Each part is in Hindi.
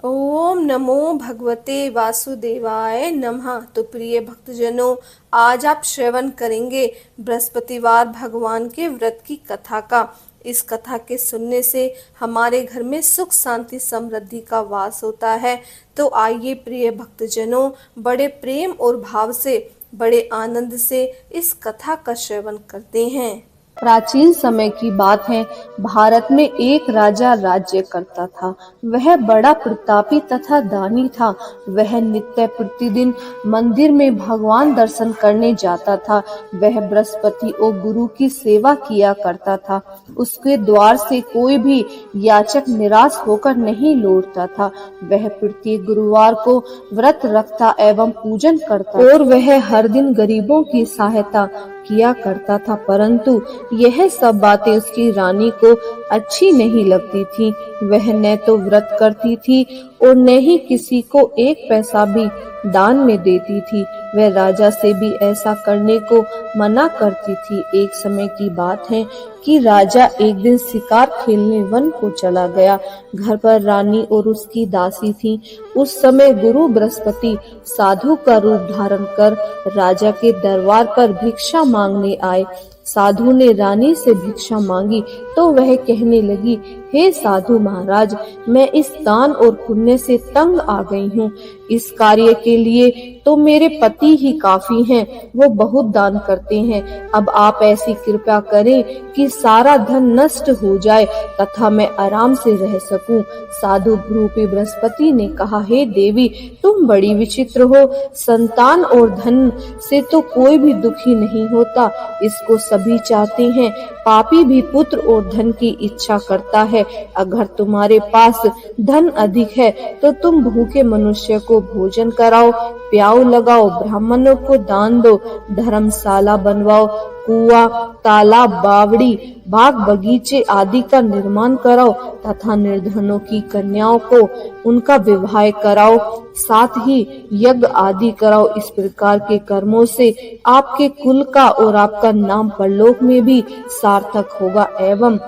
ओम नमो भगवते वासुदेवाय नमः। तो प्रिय भक्तजनों, आज आप श्रवण करेंगे बृहस्पतिवार भगवान के व्रत की कथा का। इस कथा के सुनने से हमारे घर में सुख शांति समृद्धि का वास होता है। तो आइए प्रिय भक्तजनों, बड़े प्रेम और भाव से, बड़े आनंद से इस कथा का श्रवण करते हैं। प्राचीन समय की बात है। भारत में एक राजा राज्य करता था। वह बड़ा प्रतापी तथा दानी था। वह नित्य प्रतिदिन मंदिर में भगवान दर्शन करने जाता था। वह बृहस्पति और गुरु की सेवा किया करता था। उसके द्वार से कोई भी याचक निराश होकर नहीं लौटता था। वह प्रत्येक गुरुवार को व्रत रखता एवं पूजन करता और वह हर दिन गरीबों की सहायता किया करता था। परंतु यह सब बातें उसकी रानी को अच्छी नहीं लगती थी। वह न तो व्रत करती थी और न ही किसी को एक पैसा भी दान में देती थी। वह राजा से भी ऐसा करने को मना करती थी। एक समय की बात है कि राजा एक दिन शिकार खेलने वन को चला गया। घर पर रानी और उसकी दासी थी। उस समय गुरु बृहस्पति साधु का रूप धारण कर राजा के दरबार पर भिक्षा मांगने आए। साधु ने रानी से भिक्षा मांगी तो वह कहने लगी, हे साधु महाराज, मैं इस दान और पुण्य से तंग आ गई हूँ। इस कार्य के लिए तो मेरे पति ही काफी हैं, वो बहुत दान करते हैं। अब आप ऐसी कृपा करें कि सारा धन नष्ट हो जाए तथा मैं आराम से रह सकूं। साधु रूपी बृहस्पति ने कहा, हे देवी, तुम बड़ी विचित्र हो। संतान और धन से तो कोई भी दुखी नहीं होता, इसको सभी चाहते हैं। पापी भी पुत्र और धन की इच्छा करता है। अगर तुम्हारे पास धन अधिक है तो तुम भूखे मनुष्य को भोजन कराओ, प्याऊ लगाओ, ब्राह्मणों को दान दो, धर्मशाला बनवाओ, कुआं, तालाब, बावड़ी, बाग बगीचे आदि का निर्माण कराओ तथा निर्धनों की कन्याओं को उनका विवाह कराओ, साथ ही यज्ञ आदि कराओ। इस प्रकार के कर्मों से आपके कुल का और आपका नाम परलोक में भी सार्थक होगा एवं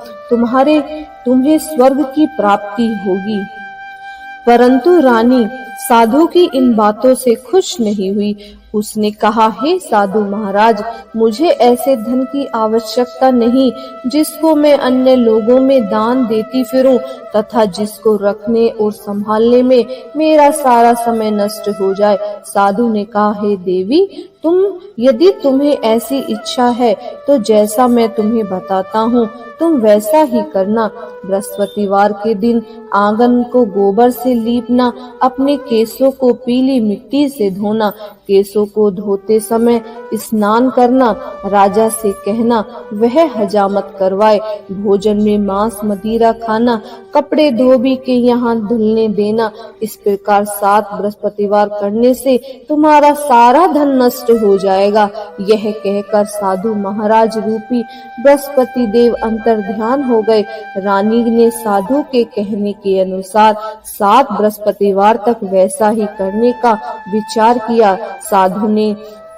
तुम्हें स्वर्ग की प्राप्ति होगी। परंतु रानी साधु की इन बातों से खुश नहीं हुई। उसने कहा, हे साधु महाराज, मुझे ऐसे धन की आवश्यकता नहीं जिसको मैं अन्य लोगों में दान देती फिरूं तथा जिसको रखने और संभालने में मेरा सारा समय नष्ट हो जाए। साधु ने कहा, हे देवी, यदि तुम्हें ऐसी इच्छा है तो जैसा मैं तुम्हें बताता हूँ तुम वैसा ही करना। बृहस्पतिवार के दिन आंगन को गोबर से लीपना, अपने केसों को पीली मिट्टी से धोना, केसों को धोते समय स्नान करना, राजा से कहना वह हजामत करवाए, भोजन में मांस मदिरा खाना, कपड़े धोबी के यहाँ धुलने देना। इस प्रकार 7 बृहस्पतिवार करने से तुम्हारा सारा धन नष्ट हो जाएगा। यह कहकर साधु महाराज रूपी बृहस्पति देव अंतर ध्यान हो गए। रानी ने साधु के कहने के अनुसार 7 बृहस्पतिवार तक वैसा ही करने का विचार किया। साधु ने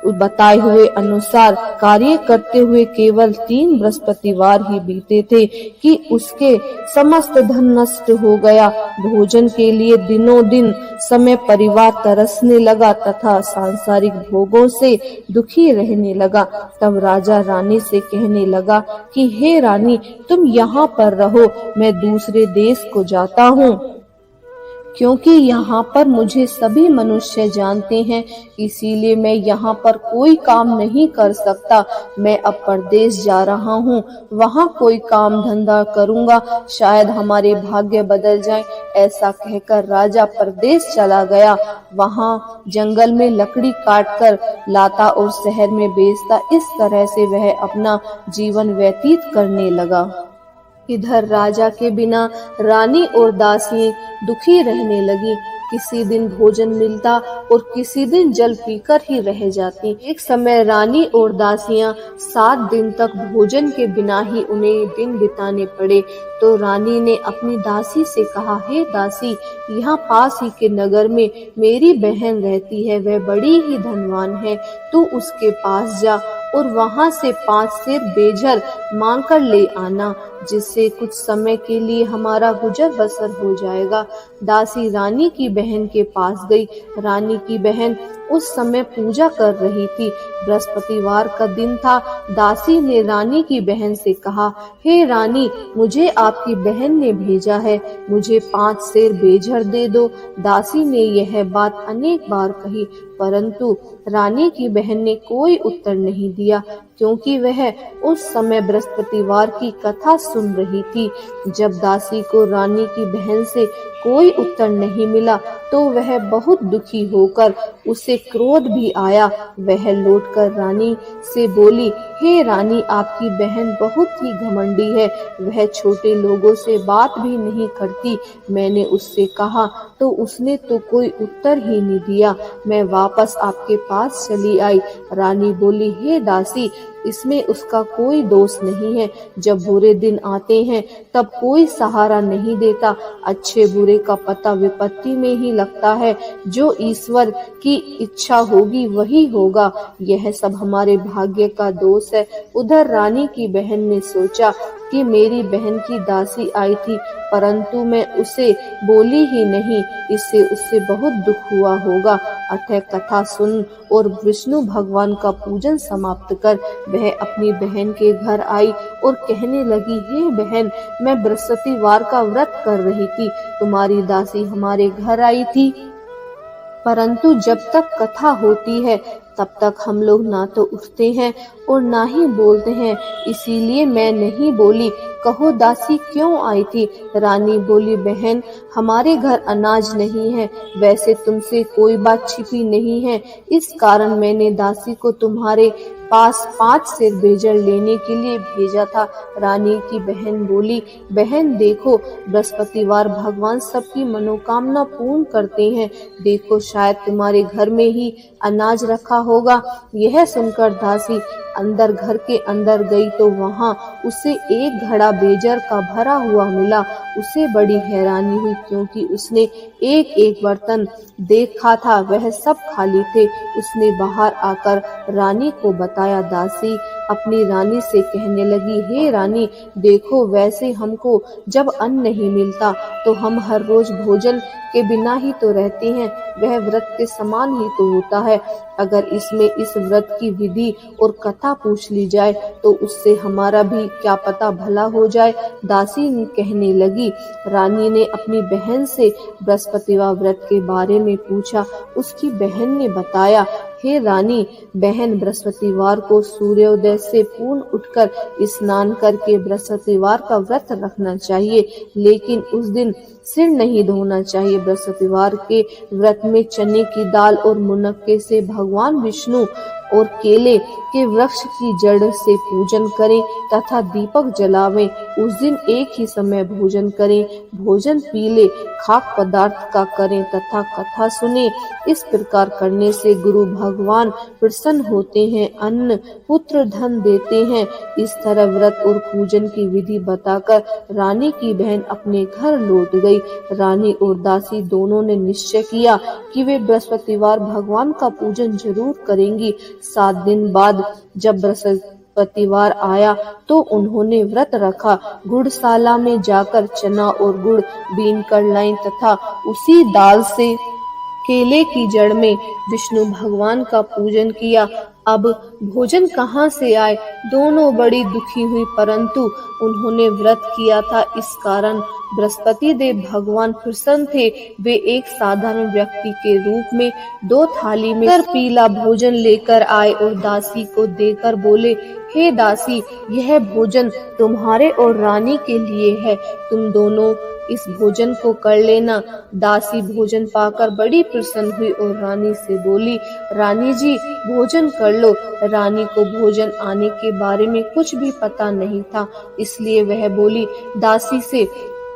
बताए हुए अनुसार कार्य करते हुए केवल 3 बृहस्पतिवार ही बीते थे कि उसके समस्त धन नष्ट हो गया। भोजन के लिए दिनों दिन समय परिवार तरसने लगा तथा सांसारिक भोगों से दुखी रहने लगा। तब राजा रानी से कहने लगा कि हे रानी, तुम यहाँ पर रहो, मैं दूसरे देश को जाता हूँ, क्योंकि यहाँ पर मुझे सभी मनुष्य जानते हैं, इसीलिए मैं यहाँ पर कोई काम नहीं कर सकता। मैं अब परदेश जा रहा हूँ, वहाँ कोई काम धंधा करूँगा, शायद हमारे भाग्य बदल जाएं। ऐसा कहकर राजा परदेश चला गया। वहाँ जंगल में लकड़ी काटकर लाता और शहर में बेचता। इस तरह से वह अपना जीवन व्यतीत करने लगा। इधर राजा के बिना रानी और दासी दुखी रहने लगी। किसी दिन भोजन मिलता और किसी दिन जल पीकर ही रह जाती। एक समय रानी और दासियां 7 दिन तक भोजन के बिना ही उन्हें दिन बिताने पड़े। तो रानी ने अपनी दासी से कहा, हे दासी, यहाँ पास ही के नगर में मेरी बहन रहती है, वह बड़ी ही धनवान है, तू उसके पास जा और वहाँ से 5 सेर बेझर मांग कर ले आना। जिससे कुछ समय के लिए हमारा गुजर बसर हो जाएगा। दासी रानी की बहन के पास गई। रानी की बहन उस समय पूजा कर रही थी। बृहस्पतिवार का दिन था। दासी ने रानी की बहन से कहा, हे रानी, मुझे आपकी बहन ने भेजा है, मुझे 5 सेर बेजर दे दो। दासी ने यह बात अनेक बार कही, परंतु रानी की बहन ने कोई उत्तर नहीं दिया, क्योंकि वह उस समय बृहस्पतिवार की कथा सुन रही थी। जब दासी को रानी की बहन से कोई उत्तर नहीं मिला तो वह बहुत दुखी होकर, उसे क्रोध भी आया। वह लौटकर रानी से बोली, हे रानी, आपकी बहन बहुत ही घमंडी है, वह छोटे लोगों से बात भी नहीं करती। मैंने उससे कहा तो उसने तो कोई उत्तर ही नहीं दिया। मैं वापस आपके पास चली आई। रानी बोली, हे दासी, इसमें उसका कोई दोष नहीं है। जब बुरे दिन आते हैं तब कोई सहारा नहीं देता। अच्छे बुरे का पता विपत्ति में ही लगता है। जो ईश्वर की इच्छा होगी वही होगा। यह सब हमारे भाग्य का दोष है। उधर रानी की बहन ने सोचा कि मेरी बहन की दासी आई थी, परंतु मैं उसे बोली ही नहीं, इससे उससे बहुत दुख हुआ होगा। अतः कथा सुन और विष्णु भगवान का पूजन समाप्त कर वह अपनी बहन के घर आई और कहने लगी, हे बहन, मैं बृहस्पतिवार का व्रत कर रही थी, तुम्हारी दासी हमारे घर आई थी, परंतु जब तक कथा होती है तब तक हम लोग ना तो उठते हैं और ना ही बोलते हैं, इसीलिए मैं नहीं बोली। कहो दासी क्यों आई थी? रानी बोली, बहन, हमारे घर अनाज नहीं है, वैसे तुमसे कोई बात छिपी नहीं है, इस कारण मैंने दासी को तुम्हारे पास 5 सेर बेजर लेने के लिए भेजा था। रानी की बहन बोली, बहन देखो, बृहस्पतिवार भगवान सबकी मनोकामना पूर्ण करते हैं, देखो शायद तुम्हारे घर में ही अनाज रखा होगा। यह सुनकर दासी अंदर घर के अंदर गई तो वहां उसे एक घड़ा बेजर का भरा हुआ मिला। उसे बड़ी हैरानी हुई, क्योंकि उसने एक एक बर्तन देखा था, वह सब खाली थे। उसने बाहर आकर रानी को बताया। दासी अपनी रानी से कहने लगी, हे रानी, देखो, वैसे हमको जब अन्न नहीं मिलता तो हम हर रोज भोजन के बिना ही तो रहते हैं, वह व्रत के समान ही तो होता है। अगर इसमें इस व्रत की विधि और कथा पूछ ली जाए तो उससे हमारा भी क्या पता भला हो जाए। दासी कहने लगी, रानी ने अपनी बहन से बृहस्पतिवार व्रत के बारे में पूछा। उसकी बहन ने बताया, हे रानी, बहन, बृहस्पतिवार को सूर्योदय से पूर्ण उठकर स्नान करके बृहस्पतिवार का व्रत रखना चाहिए, लेकिन उस दिन सिर नहीं धोना चाहिए। बृहस्पतिवार के व्रत में चने की दाल और मुनक्के से भगवान विष्णु और केले के वृक्ष की जड़ से पूजन करें तथा दीपक जलावें। उस दिन एक ही समय भोजन करें, भोजन पीले खाक पदार्थ का करें तथा कथा सुने। इस प्रकार करने से गुरु भगवान प्रसन्न होते हैं, अन्न पुत्र धन देते हैं। इस तरह व्रत और पूजन की विधि बताकर रानी की बहन अपने घर लौट गई। रानी और दासी दोनों ने निश्चय किया कि वे बृहस्पतिवार भगवान का पूजन जरूर करेंगी। 7 दिन बाद जब बृहस्पतिवार आया तो उन्होंने व्रत रखा। गुड़शाला में जाकर चना और गुड़ बीन कर लाई तथा उसी दाल से केले की जड़ में विष्णु भगवान का पूजन किया। अब भोजन कहाँ से आए? दोनों बड़ी दुखी हुई, परंतु उन्होंने व्रत किया था, इस कारण बृहस्पति देव भगवान प्रसन्न थे। वे एक साधारण व्यक्ति के रूप में 2 थाली में पीला भोजन लेकर आए और दासी को देकर बोले, हे दासी, यह भोजन तुम्हारे और रानी के लिए है, तुम दोनों इस भोजन को कर लेना। दासी भोजन पाकर बड़ी प्रसन्न हुई और रानी से बोली, रानी जी, भोजन कर लो। रानी को भोजन आने के बारे में कुछ भी पता नहीं था, इसलिए वह बोली दासी से,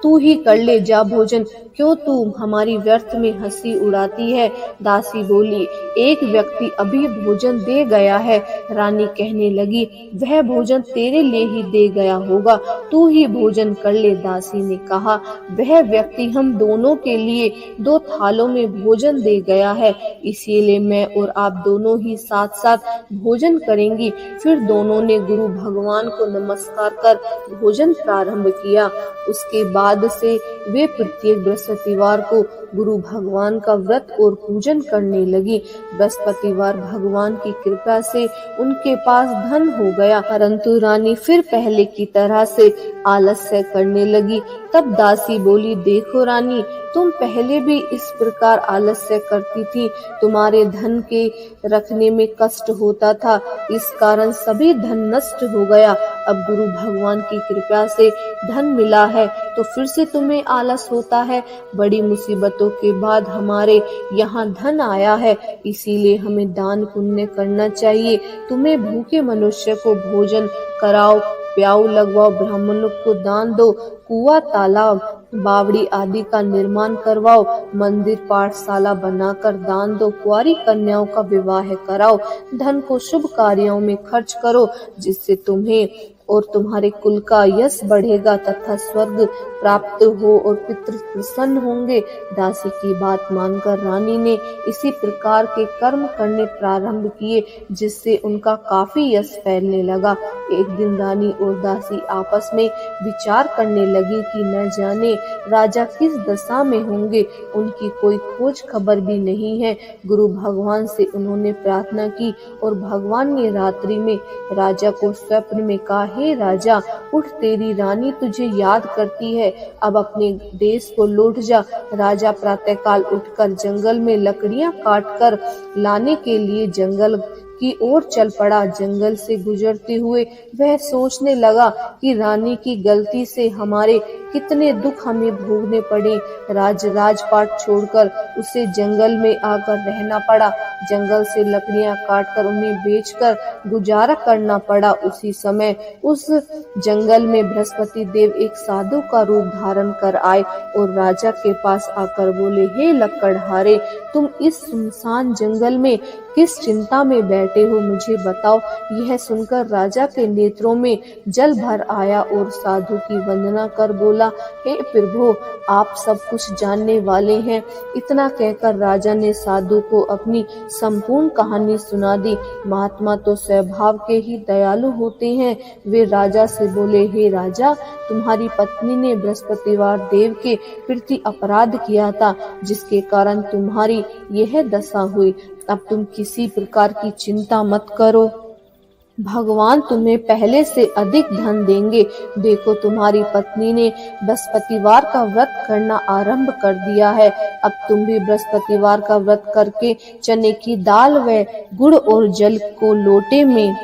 तू ही कर ले जा भोजन, क्यों तू हमारी व्यर्थ में हंसी उड़ाती है? दासी बोली, एक व्यक्ति अभी भोजन दे गया है। रानी कहने लगी, वह भोजन तेरे लिए ही दे गया होगा, तू ही भोजन कर ले। दासी ने कहा, वह व्यक्ति हम दोनों के लिए 2 थालों में भोजन दे गया है, इसीलिए मैं और आप दोनों ही साथ साथ भोजन करेंगी। फिर दोनों ने गुरु भगवान को नमस्कार कर भोजन प्रारंभ किया। उसके बाद से वे प्रत्येक बृहस्पतिवार को गुरु भगवान का व्रत और पूजन करने लगी। बृहस्पतिवार भगवान की कृपा से उनके पास धन हो गया, परंतु रानी फिर पहले की तरह से आलस्य करने लगी। तब दासी बोली, देखो रानी, तुम पहले भी इस प्रकार आलस्य करती थी, तुम्हारे धन के रखने में कष्ट होता था, इस कारण सभी धन नष्ट हो गया। अब गुरु भगवान की कृपा से धन मिला है तो फिर से तुम्हें आलस होता है। बड़ी मुसीबतों के बाद हमारे यहाँ धन आया है, इसीलिए हमें दान पुण्य करना चाहिए। तुम्हें भूखे मनुष्य को भोजन कराओ, प्याऊ लगवाओ, ब्राह्मणों को दान दो, कुआं तालाब बावड़ी आदि का निर्माण करवाओ, मंदिर पाठशाला बनाकर दान दो, कुंवारी कन्याओं का विवाह कराओ, धन को शुभ कार्यों में खर्च करो, जिससे तुम्हें और तुम्हारे कुल का यश बढ़ेगा तथा स्वर्ग प्राप्त हो और पितृ प्रसन्न होंगे। दासी की बात मानकर रानी ने इसी प्रकार के कर्म करने प्रारंभ किए, जिससे उनका काफी यश फैलने लगा। एक दिन रानी और दासी आपस में विचार करने लगी कि न जाने राजा किस दशा में होंगे, उनकी कोई खोज खबर भी नहीं है। गुरु भगवान से उन्होंने प्रार्थना की और भगवान ने रात्रि में राजा को स्वप्न में कहा, हे राजा, उठ, तेरी रानी तुझे याद करती है, अब अपने देश को लौट जा। राजा प्रातःकाल उठकर जंगल में लकड़ियां काटकर लाने के लिए जंगल की ओर चल पड़ा। जंगल से गुजरते हुए वह सोचने लगा कि रानी की गलती से हमारे कितने दुख हमें भोगने पड़े। राजपाट छोड़कर उसे जंगल में आकर रहना पड़ा। जंगल से लकड़ियां काटकर उन्हें बेचकर गुजारा करना पड़ा। उसी समय उस जंगल में बृहस्पति देव एक साधु का रूप धारण कर आए और राजा के पास आकर बोले, हे लकड़हारे, तुम इस सुनसान जंगल में किस चिंता में बैठे हो, मुझे बताओ। यह सुनकर राजा के नेत्रों में जल भर आया और साधु की वंदना कर बोला, हे प्रभु, आप सब कुछ जानने वाले हैं। इतना कहकर राजा ने साधु को अपनी संपूर्ण कहानी सुना दी। महात्मा तो स्वभाव के ही दयालु होते हैं। वे राजा से बोले, हे राजा, तुम्हारी पत्नी ने बृहस्पतिवार देव के प्रति अपराध किया था, जिसके कारण तुम्हारी यह दशा हुई। अब तुम किसी प्रकार की चिंता मत करो, भगवान तुम्हें पहले से अधिक धन देंगे। देखो, तुम्हारी पत्नी ने बृहस्पतिवार का व्रत करना आरंभ कर दिया है। अब तुम भी बृहस्पतिवार का व्रत करके चने की दाल व गुड़ और जल को लोटे में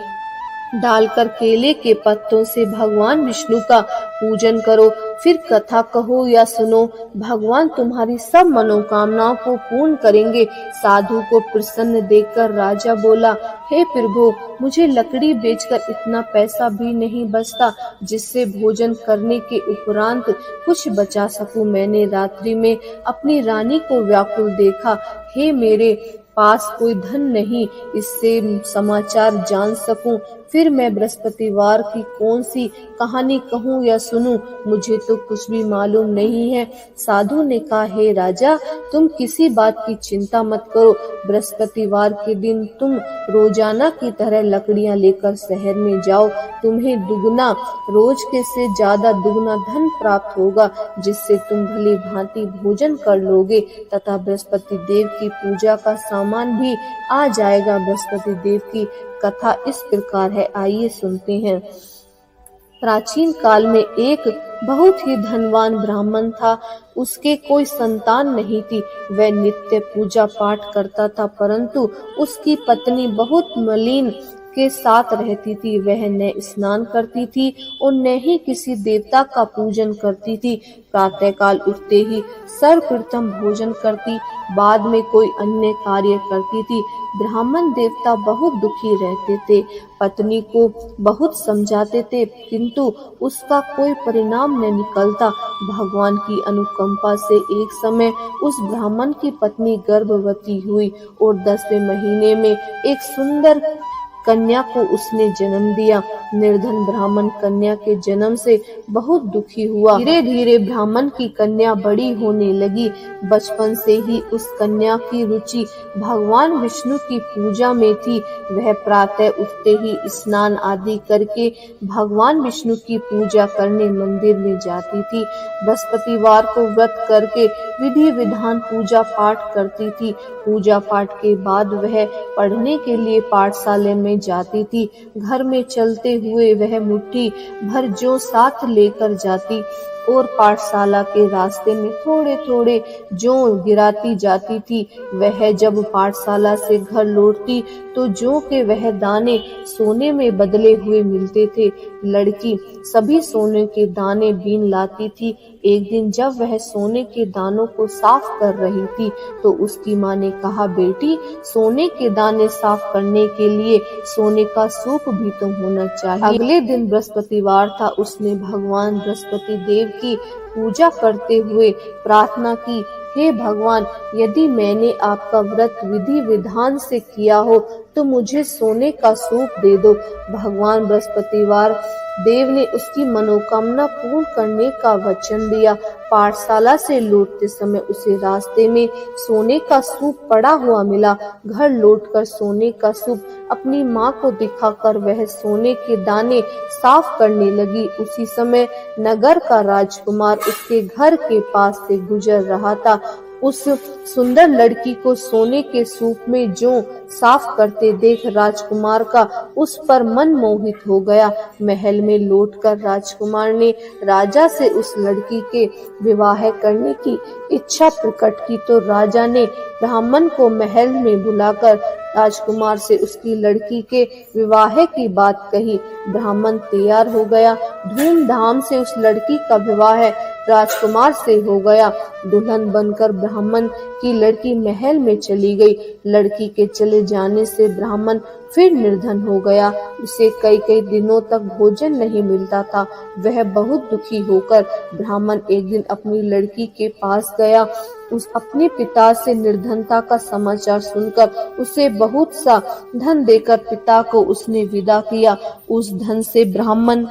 डालकर केले के पत्तों से भगवान विष्णु का पूजन करो। फिर कथा कहो या सुनो, भगवान तुम्हारी सब मनोकामनाओं को पूर्ण करेंगे। साधु को प्रसन्न देखकर राजा बोला, हे प्रभु, मुझे लकड़ी बेचकर इतना पैसा भी नहीं बचता जिससे भोजन करने के उपरांत कुछ बचा सकूं। मैंने रात्रि में अपनी रानी को व्याकुल देखा। हे, मेरे पास कोई धन नहीं, इससे समाचार जान सकूं। फिर मैं बृहस्पतिवार की कौन सी कहानी कहूँ या सुनूं, मुझे तो कुछ भी मालूम नहीं है। साधु ने कहा, हे राजा, तुम किसी बात की चिंता मत करो। बृहस्पतिवार के दिन तुम रोजाना की तरह लकड़ियां लेकर शहर में जाओ। तुम्हें दुगना, रोज के से ज्यादा दुगना धन प्राप्त होगा, जिससे तुम भली भांति भोजन कर लोगे तथा बृहस्पति देव की पूजा का सामान भी आ जाएगा। बृहस्पति देव की कथा इस प्रकार है, आइए सुनते हैं। प्राचीन काल में एक बहुत ही धनवान ब्राह्मण था। उसके कोई संतान नहीं थी। वह नित्य पूजा पाठ करता था, परंतु उसकी पत्नी बहुत मलिन के साथ रहती थी। वह न स्नान करती थी और न ही किसी देवता का पूजन करती थी। प्रातःकाल उठते ही सर्वप्रथम भोजन करती, बाद में कोई अन्य कार्य करती थी। ब्राह्मण देवता बहुत दुखी रहते थे, पत्नी को बहुत समझाते थे, किंतु उसका कोई परिणाम न निकलता। भगवान की अनुकंपा से एक समय उस ब्राह्मण की पत्नी गर्भवती हुई और 10वें महीने में एक सुंदर कन्या को उसने जन्म दिया। निर्धन ब्राह्मण कन्या के जन्म से बहुत दुखी हुआ। धीरे धीरे ब्राह्मण की कन्या बड़ी होने लगी। बचपन से ही उस कन्या की रुचि भगवान विष्णु की पूजा में थी। वह प्रातः उठते ही स्नान आदि करके भगवान विष्णु की पूजा करने मंदिर में जाती थी। बृहस्पतिवार को व्रत करके विधि विधान पूजा पाठ करती थी। पूजा पाठ के बाद वह पढ़ने के लिए पाठशाला में जाती थी। घर में चलते हुए वह मुट्ठी भर जौ साथ लेकर जाती और पाठशाला के रास्ते में थोड़े थोड़े जौ गिराती जाती थी। वह जब पाठशाला से घर लौटती तो जौ के वह दाने सोने में बदले हुए मिलते थे। लड़की सभी सोने के दाने बीन लाती थी। एक दिन जब वह सोने के दानों को साफ कर रही थी तो उसकी माँ ने कहा, बेटी, सोने के दाने साफ करने के लिए सोने का सूप भी तो होना चाहिए। अगले दिन बृहस्पतिवार था। उसने भगवान बृहस्पति देव की पूजा करते हुए प्रार्थना की, हे भगवान, यदि मैंने आपका व्रत विधि विधान से किया हो तो मुझे सोने का सूप दे दो। भगवान बृहस्पतिवार देव ने उसकी मनोकामना पूर्ण करने का वचन दिया। पाठशाला से लौटते समय उसे रास्ते में सोने का सूप पड़ा हुआ मिला। घर लौटकर सोने का सूप अपनी माँ को दिखाकर वह सोने के दाने साफ करने लगी। उसी समय नगर का राजकुमार उसके घर के पास से गुजर रहा था। उस सुंदर लड़की को सोने के सूप में जौ साफ करते देख राजकुमार का उस पर मन मोहित हो गया। महल में लौटकर राजकुमार ने राजा से उस लड़की के विवाह करने की इच्छा प्रकट की तो राजा ने ब्राह्मण को महल में बुलाकर राजकुमार से उसकी लड़की के विवाह की बात कही। ब्राह्मण तैयार हो गया। धूमधाम से उस लड़की का विवाह राजकुमार से हो गया। दुल्हन बनकर ब्राह्मण की लड़की महल में चली गई। लड़की के चले जाने से ब्राह्मण फिर निर्धन हो गया। उसे कई कई दिनों तक भोजन नहीं मिलता था। वह बहुत दुखी होकर ब्राह्मण एक दिन अपनी लड़की के पास गया। उस अपने पिता से निर्धनता का समाचार सुनकर उसे बहुत सा धन देकर पिता को उसने विदा किया। उस धन से ब्राह्मण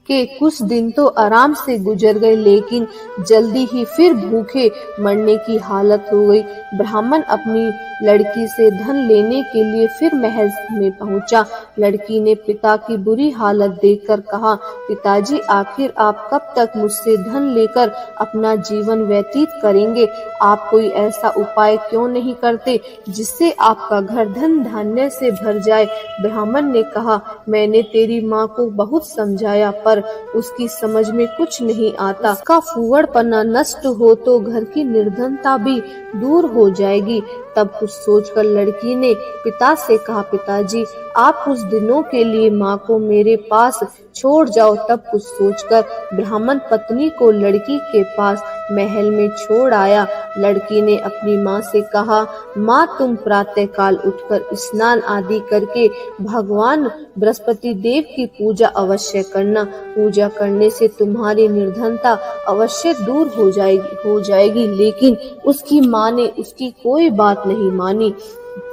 के कुछ दिन तो आराम से गुजर गए, लेकिन जल्दी ही फिर भूखे मरने की हालत हो गई। ब्राह्मण अपनी लड़की से धन लेने के लिए फिर महल में पहुंचा। लड़की ने पिता की बुरी हालत देखकर कहा, पिताजी, आखिर आप कब तक मुझसे धन लेकर अपना जीवन व्यतीत करेंगे? आप कोई ऐसा उपाय क्यों नहीं करते जिससे आपका घर धन धान्य से भर जाए? ब्राह्मण ने कहा, मैंने तेरी माँ को बहुत समझाया पर उसकी समझ में कुछ नहीं आता। उसका फूहड़पना नष्ट हो तो घर की निर्धनता भी दूर हो जाएगी। तब कुछ सोचकर लड़की ने पिता से कहा, पिताजी, आप कुछ दिनों के लिए माँ को मेरे पास छोड़ जाओ। तब कुछ सोचकर ब्राह्मण पत्नी को लड़की के पास महल में छोड़ आया। लड़की ने अपनी माँ से कहा, माँ, तुम प्रातःकाल उठकर स्नान आदि करके भगवान बृहस्पति देव की पूजा अवश्य करना। पूजा करने से तुम्हारी निर्धनता अवश्य दूर हो जाएगी। लेकिन उसकी माँ ने उसकी कोई बात नहीं मानी।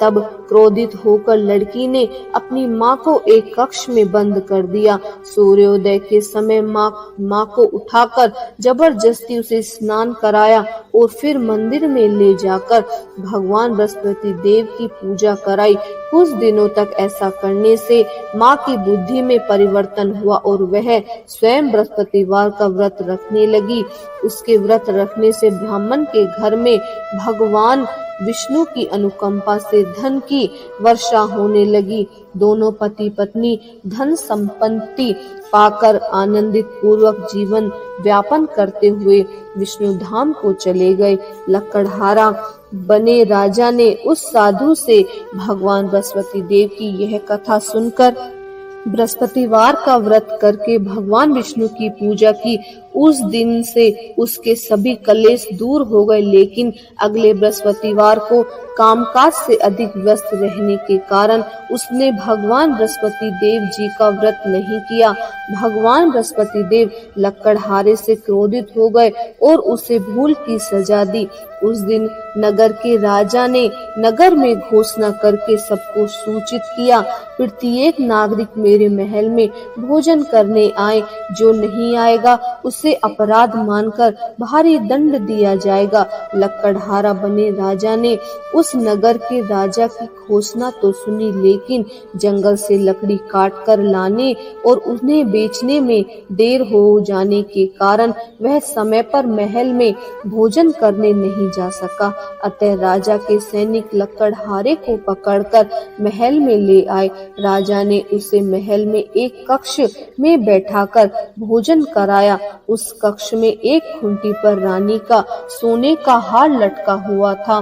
तब क्रोधित होकर लड़की ने अपनी माँ को एक कक्ष में बंद कर दिया। सूर्योदय के समय माँ को उठाकर जबरदस्ती उसे स्नान कराया और फिर मंदिर में ले जाकर भगवान बृहस्पति देव की पूजा कराई। कुछ दिनों तक ऐसा करने से माँ की बुद्धि में परिवर्तन हुआ और वह स्वयं बृहस्पतिवार का व्रत रखने लगी। उसके व्रत रखने से ब्राह्मण के घर में भगवान विष्णु की अनुकंपा से धन की वर्षा होने लगी। दोनों पति पत्नी धन संपत्ति पाकर आनंदित पूर्वक जीवन व्यापन करते हुए विष्णु धाम को चले गए। लकड़हारा बने राजा ने उस साधु से भगवान बृहस्पति देव की यह कथा सुनकर बृहस्पतिवार का व्रत करके भगवान विष्णु की पूजा की। उस दिन से उसके सभी कलेश दूर हो गए, लेकिन अगले बृहस्पतिवार को कामकाज से अधिक व्यस्त रहने के कारण उसने भगवान बृहस्पति देव जी का व्रत नहीं किया। भगवान बृहस्पति देव लकड़हारे से क्रोधित हो गए और उसे भूल की सजा दी। उस दिन नगर के राजा ने नगर में घोषणा करके सबको सूचित किया, प्रत्येक नागरिक मेरे महल में भोजन करने आए, जो नहीं आएगा उसे अपराध मानकर भारी दंड दिया जाएगा। लकड़हारा बने राजा ने उस नगर के राजा की घोषणा तो सुनी, लेकिन जंगल से लकड़ी काट कर लाने और उन्हें बेचने में देर हो जाने के कारण वह समय पर महल में भोजन करने नहीं जा सका। अतः राजा के सैनिक लकड़हारे को पकड़कर महल में ले आए। राजा ने उसे महल में एक कक्ष में बैठाकर भोजन कराया। उस कक्ष में एक खूंटी पर रानी का सोने का हार लटका हुआ था।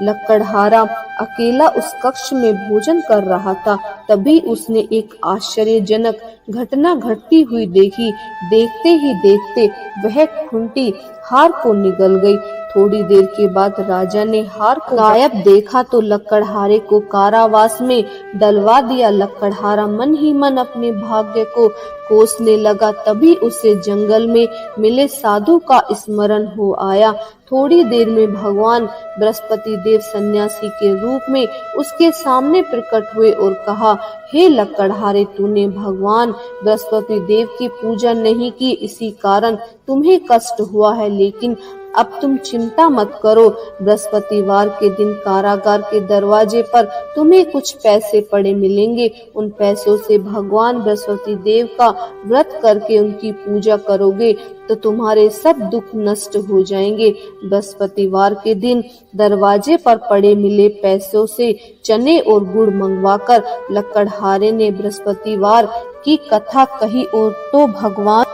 लकड़हारा अकेला उस कक्ष में भोजन कर रहा था। तभी उसने एक आश्चर्यजनक घटना घटती हुई देखी। देखते ही देखते वह खूंटी हार को निगल गई। थोड़ी देर के बाद राजा ने हार को गायब देखा तो लकड़हारे को कारावास में डलवा दिया। लकड़हारा मन ही मन अपने भाग्य को कोसने लगा। तभी उसे जंगल में मिले साधु का स्मरण हो आया। थोड़ी देर में भगवान बृहस्पति देव सन्यासी के रूप में उसके सामने प्रकट हुए और कहा, हे लकड़हारे, तूने भगवान बृहस्पति देव की पूजा नहीं की, इसी कारण तुम्हें कष्ट हुआ है। लेकिन अब तुम चिंता मत करो, बृहस्पतिवार के दिन कारागार के दरवाजे पर तुम्हें कुछ पैसे पड़े मिलेंगे। उन पैसों से भगवान बृहस्पति देव का व्रत करके उनकी पूजा करोगे तो तुम्हारे सब दुख नष्ट हो जाएंगे। बृहस्पतिवार के दिन दरवाजे पर पड़े मिले पैसों से चने और गुड़ मंगवाकर लकड़हारे ने बृहस्पतिवार की कथा कही और तो भगवान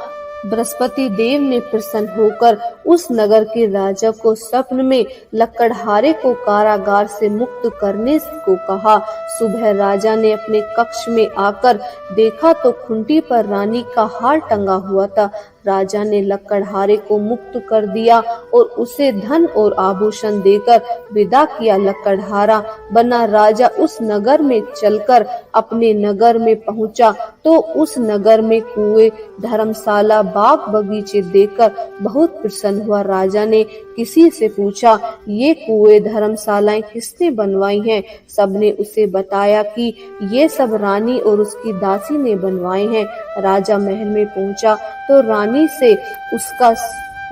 बृहस्पति देव ने प्रसन्न होकर उस नगर के राजा को स्वप्न में लकड़हारे को कारागार से मुक्त करने को कहा। सुबह राजा ने अपने कक्ष में आकर देखा तो खूंटी पर रानी का हार टंगा हुआ था। राजा ने लकड़हारे को मुक्त कर दिया और उसे धन और आभूषण देकर विदा किया। लकड़हारा बना राजा उस नगर में चलकर अपने नगर में पहुंचा तो उस नगर में कुएं, धर्मशाला, बाग बगीचे देखकर बहुत प्रसन्न हुआ। राजा ने किसी से पूछा, ये कुएं, धर्मशालाएं किसने बनवाई हैं? सबने उसे बताया कि ये सब रानी और उसकी दासी ने बनवाए हैं। राजा महल में पहुंचा तो रानी से उसका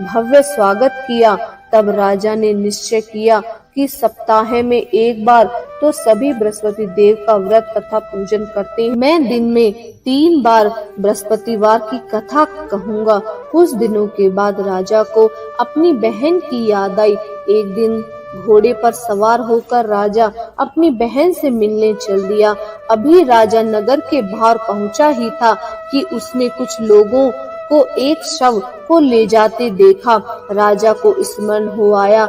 भव्य स्वागत किया। तब राजा ने निश्चय किया कि सप्ताह में एक बार तो सभी बृहस्पति देव का व्रत तथा पूजन करते हैं। मैं दिन में 3 बार बृहस्पतिवार की कथा कहूँगा। कुछ दिनों के बाद राजा को अपनी बहन की याद आई। एक दिन घोड़े पर सवार होकर राजा अपनी बहन से मिलने चल दिया। अभी राजा नगर के बाहर पहुंचा ही था कि उसने कुछ लोगों को एक शव को ले जाते देखा। राजा को स्मरण हो आया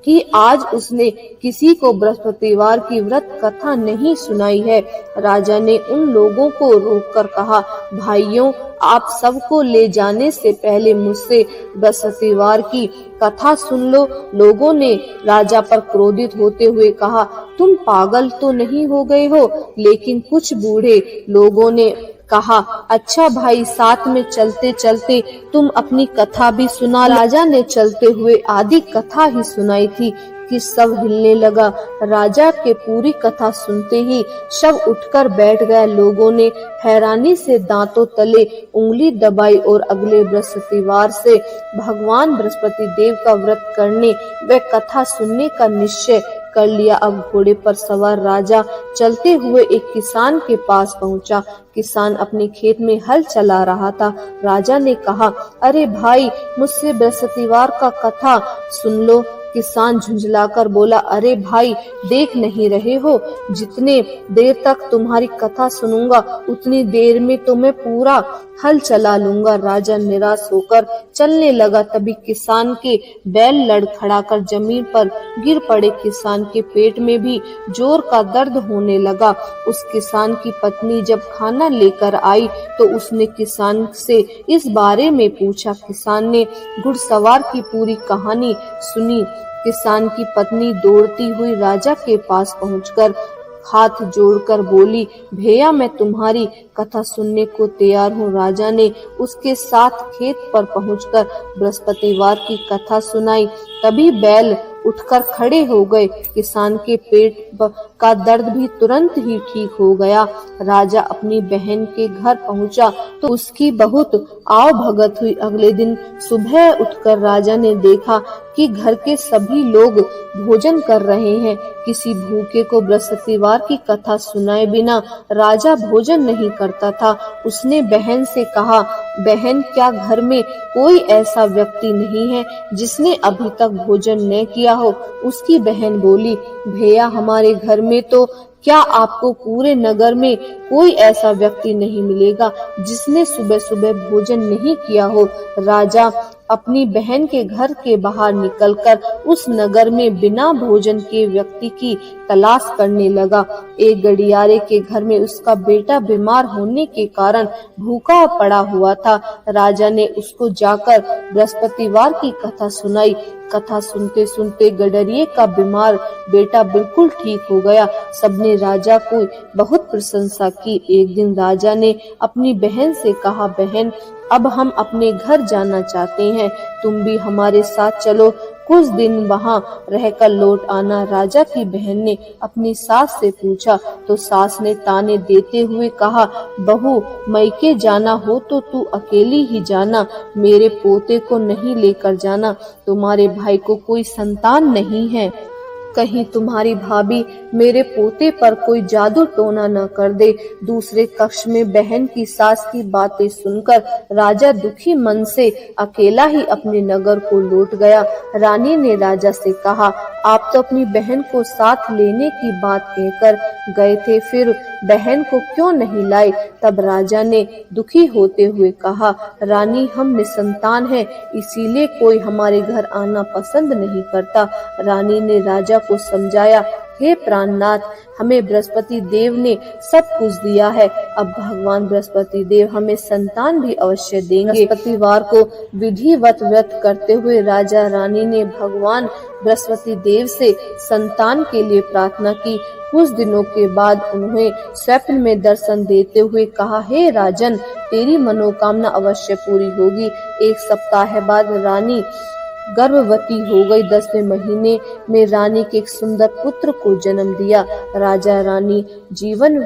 कि आज उसने किसी को बृहस्पतिवार की व्रत कथा नहीं सुनाई है। राजा ने उन लोगों को रोककर कहा, भाइयों, आप सबको ले जाने से पहले मुझसे बृहस्पतिवार की कथा सुन लो। लोगों ने राजा पर क्रोधित होते हुए कहा, तुम पागल तो नहीं हो गए हो? लेकिन कुछ बूढ़े लोगों ने कहा, अच्छा भाई, साथ में चलते चलते तुम अपनी कथा भी सुना। राजा ने चलते हुए आधी कथा ही सुनाई थी कि शव हिलने लगा। राजा के पूरी कथा सुनते ही शव उठकर बैठ गया। लोगों ने हैरानी से दांतों तले उंगली दबाई और अगले बृहस्पतिवार से भगवान बृहस्पति देव का व्रत करने व कथा सुनने का निश्चय कर लिया। अब घोड़े पर सवार राजा चलते हुए एक किसान के पास पहुंचा। किसान अपने खेत में हल चला रहा था। राजा ने कहा, अरे भाई, मुझसे बृहस्पतिवार का कथा सुन लो। किसान झुंझलाकर बोला, अरे भाई, देख नहीं रहे हो, जितने देर तक तुम्हारी कथा सुनूंगा उतनी देर में तो मैं पूरा हल चला लूंगा। राजा निराश होकर चलने लगा। तभी किसान के बैल लड़खड़ाकर जमीन पर गिर पड़े। किसान के पेट में भी जोर का दर्द होने लगा। उस किसान की पत्नी जब खाना लेकर आई तो उसने किसान से इस बारे में पूछा। किसान ने घुड़सवार की पूरी कहानी सुनी। किसान की पत्नी दौड़ती हुई राजा के पास पहुंचकर हाथ जोड़कर बोली, भैया, मैं तुम्हारी कथा सुनने को तैयार हूँ। राजा ने उसके साथ खेत पर पहुंचकर बृहस्पतिवार की कथा सुनाई। तभी बैल उठकर खड़े हो गए। किसान के पेट का दर्द भी तुरंत ही ठीक हो गया। राजा अपनी बहन के घर पहुंचा तो उसकी बहुत आव भगत हुई। अगले दिन सुबह उठकर राजा ने देखा कि घर के सभी लोग भोजन कर रहे हैं। किसी भूखे को बृहस्पतिवार की कथा सुनाए बिना राजा भोजन नहीं करता था। उसने बहन से कहा, बहन, क्या घर में कोई ऐसा व्यक्ति नहीं है जिसने अभी तक भोजन न किया हो? उसकी बहन बोली, भैया, हमारे घर में तो क्या आपको पूरे नगर में कोई ऐसा व्यक्ति नहीं मिलेगा जिसने सुबह सुबह भोजन नहीं किया हो। राजा अपनी बहन के घर के बाहर निकलकर उस नगर में बिना भोजन के व्यक्ति की तलाश करने लगा। एक गड़ियारे के घर में उसका बेटा बीमार होने के कारण भूखा पड़ा हुआ था। राजा ने उसको जाकर बृहस्पतिवार की कथा सुनाई। कथा सुनते सुनते गडरिये का बीमार बेटा बिल्कुल ठीक हो गया। सबने राजा को बहुत प्रशंसा की। एक दिन राजा ने अपनी बहन से कहा, बहन, अब हम अपने घर जाना चाहते हैं, तुम भी हमारे साथ चलो, कुछ दिन वहाँ रहकर लौट आना। राजा की बहन ने अपनी सास से पूछा तो सास ने ताने देते हुए कहा, बहू, मैके जाना हो तो तू अकेली ही जाना, मेरे पोते को नहीं लेकर जाना, तुम्हारे भाई को कोई संतान नहीं है, कहीं तुम्हारी भाभी मेरे पोते पर कोई जादू टोना न कर दे। दूसरे कक्ष में बहन की सास की बातें सुनकर राजा दुखी मन से अकेला ही अपने नगर को लौट गया। रानी ने राजा से कहा, आप तो अपनी बहन को साथ लेने की बात कहकर गए थे, फिर बहन को क्यों नहीं लाए? तब राजा ने दुखी होते हुए कहा, रानी, हम निसंतान हैं, इसीलिए कोई हमारे घर आना पसंद नहीं करता। रानी ने राजा को समझाया, हे प्राणनाथ, हमें बृहस्पति देव ने सब कुछ दिया है, अब भगवान बृहस्पति देव हमें संतान भी अवश्य देंगे। बृहस्पतिवार को विधिवत व्रत करते हुए राजा रानी ने भगवान बृहस्पति देव से संतान के लिए प्रार्थना की। कुछ दिनों के बाद उन्हें स्वप्न में दर्शन देते हुए कहा, हे राजन, तेरी मनोकामना अवश्य पूरी होगी। एक सप्ताह बाद रानी गर्भवती हो गई। 10वें महीने में रानी के एक सुंदर पुत्र को जन्म दिया। राजा रानी जीवन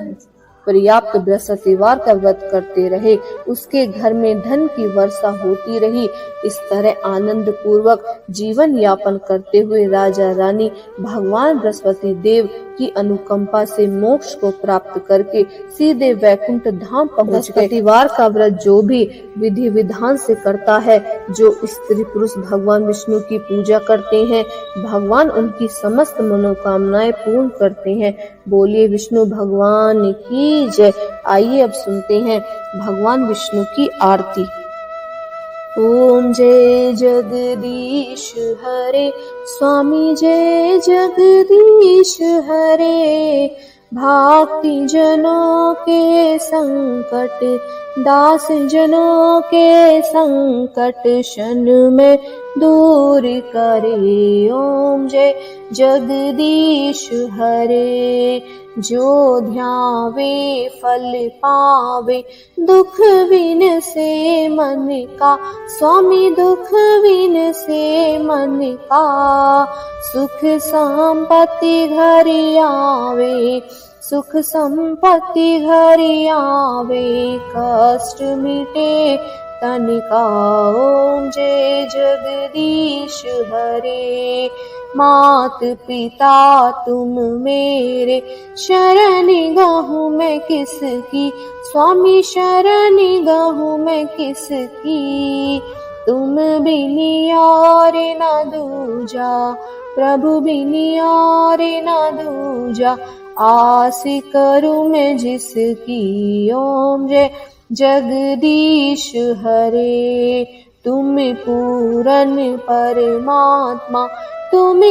पर्याप्त बृहस्पतिवार का व्रत करते रहे। उसके घर में धन की वर्षा होती रही। इस तरह आनंद पूर्वक जीवन यापन करते हुए राजा रानी भगवान बृहस्पति देव की अनुकंपा से मोक्ष को प्राप्त करके सीधे वैकुंठ धाम पहुँच गए। बृहस्पतिवार का व्रत जो भी विधि विधान से करता है, जो स्त्री पुरुष भगवान विष्णु की पूजा करते हैं, भगवान उनकी समस्त मनोकामनाएं पूर्ण करते हैं। बोलिए विष्णु भगवान की जय। आइए अब सुनते हैं भगवान विष्णु की आरती। ओम जय जगदीश हरे, स्वामी जय जगदीश हरे, भक्ति जनों के संकट, दास जनों के संकट क्षण में दूर करे। ओम जय जगदीश हरे, जो ध्यावे फल पावे, दुख विन से मन का, स्वामी दुख विन से मन का, सुख संपत्ति घर आवे, सुख संपत्ति घर आवे, कष्ट मिटे तन का। ओम जय जगदीश हरे, मात पिता तुम मेरे, शरण गहूँ मैं किसकी, स्वामी शरण गहूँ मैं किसकी, तुम बिनि और न दूजा, प्रभु बिनि और न दूजा। आस करूं मैं जिसकी, ओम जय जगदीश हरे। तुम पूरन परमात्मा, तुम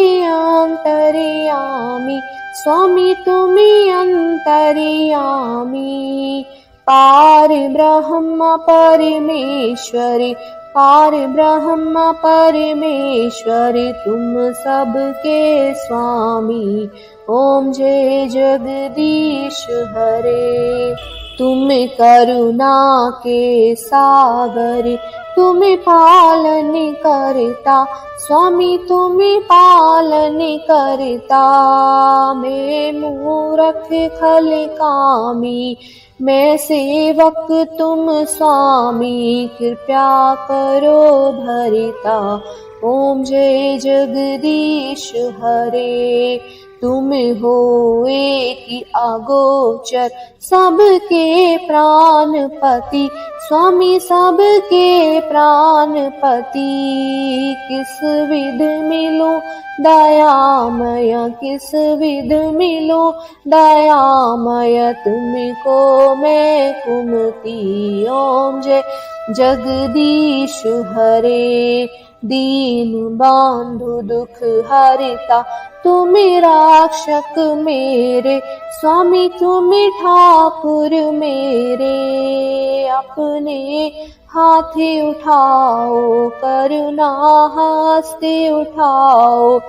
अंतर्यामी, स्वामी तुम अंतर्यामी। पार ब्रह्म परमेश्वरी, पार ब्रह्म परमेश्वरी, तुम सबके स्वामी। ओम जय जगदीश हरे। तुम करुणा के सागर, तुम पालन करता, स्वामी तुम पालन करता। मैं मूरख खल कामी, मैं सेवक तुम स्वामी, कृपया करो भरिता। ओम जय जगदीश हरे। तुम हो एक अगोचर, सबके प्राणपति, स्वामी सबके प्राणपति। किस विध मिलूं दयामय, किस विध मिलूं दयामय, तुमको मैं कुमति। ओम जय जगदीश हरे। दीन बांधु दुख हरता, तुम रक्षक मेरे, स्वामी तुम ठाकुर मेरे। अपने हाथे उठाओ, करुणा हस्ते उठाओ,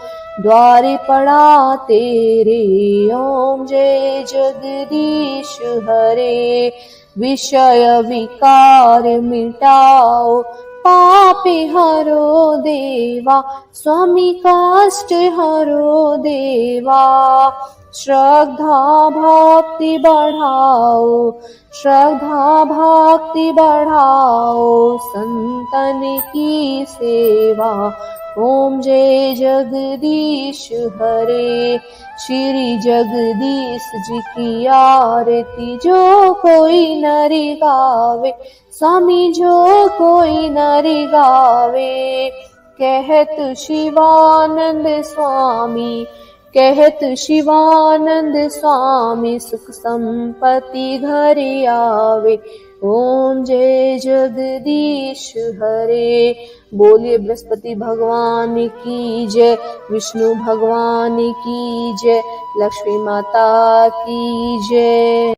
द्वार पड़ा तेरे। ओम जय जगदीश हरे। विषय विकार मिटाओ, पाप हरो देवा, स्वामी कष्ट हरो देवा। श्रद्धा भक्ति बढ़ाओ, श्रद्धा भक्ति बढ़ाओ, संतन की सेवा। ओम जय जगदीश हरे। श्री जगदीश जी की आरती जो कोई नरि गावे, स्वामी जो कोई नरि गावे। कहत शिवानंद स्वामी, कहत शिवानंद स्वामी, सुख संपत्ति घर आवे। ओम जय जगदीश हरे। बोलिए बृहस्पति भगवान की जय, विष्णु भगवान की जय, लक्ष्मी माता की जय।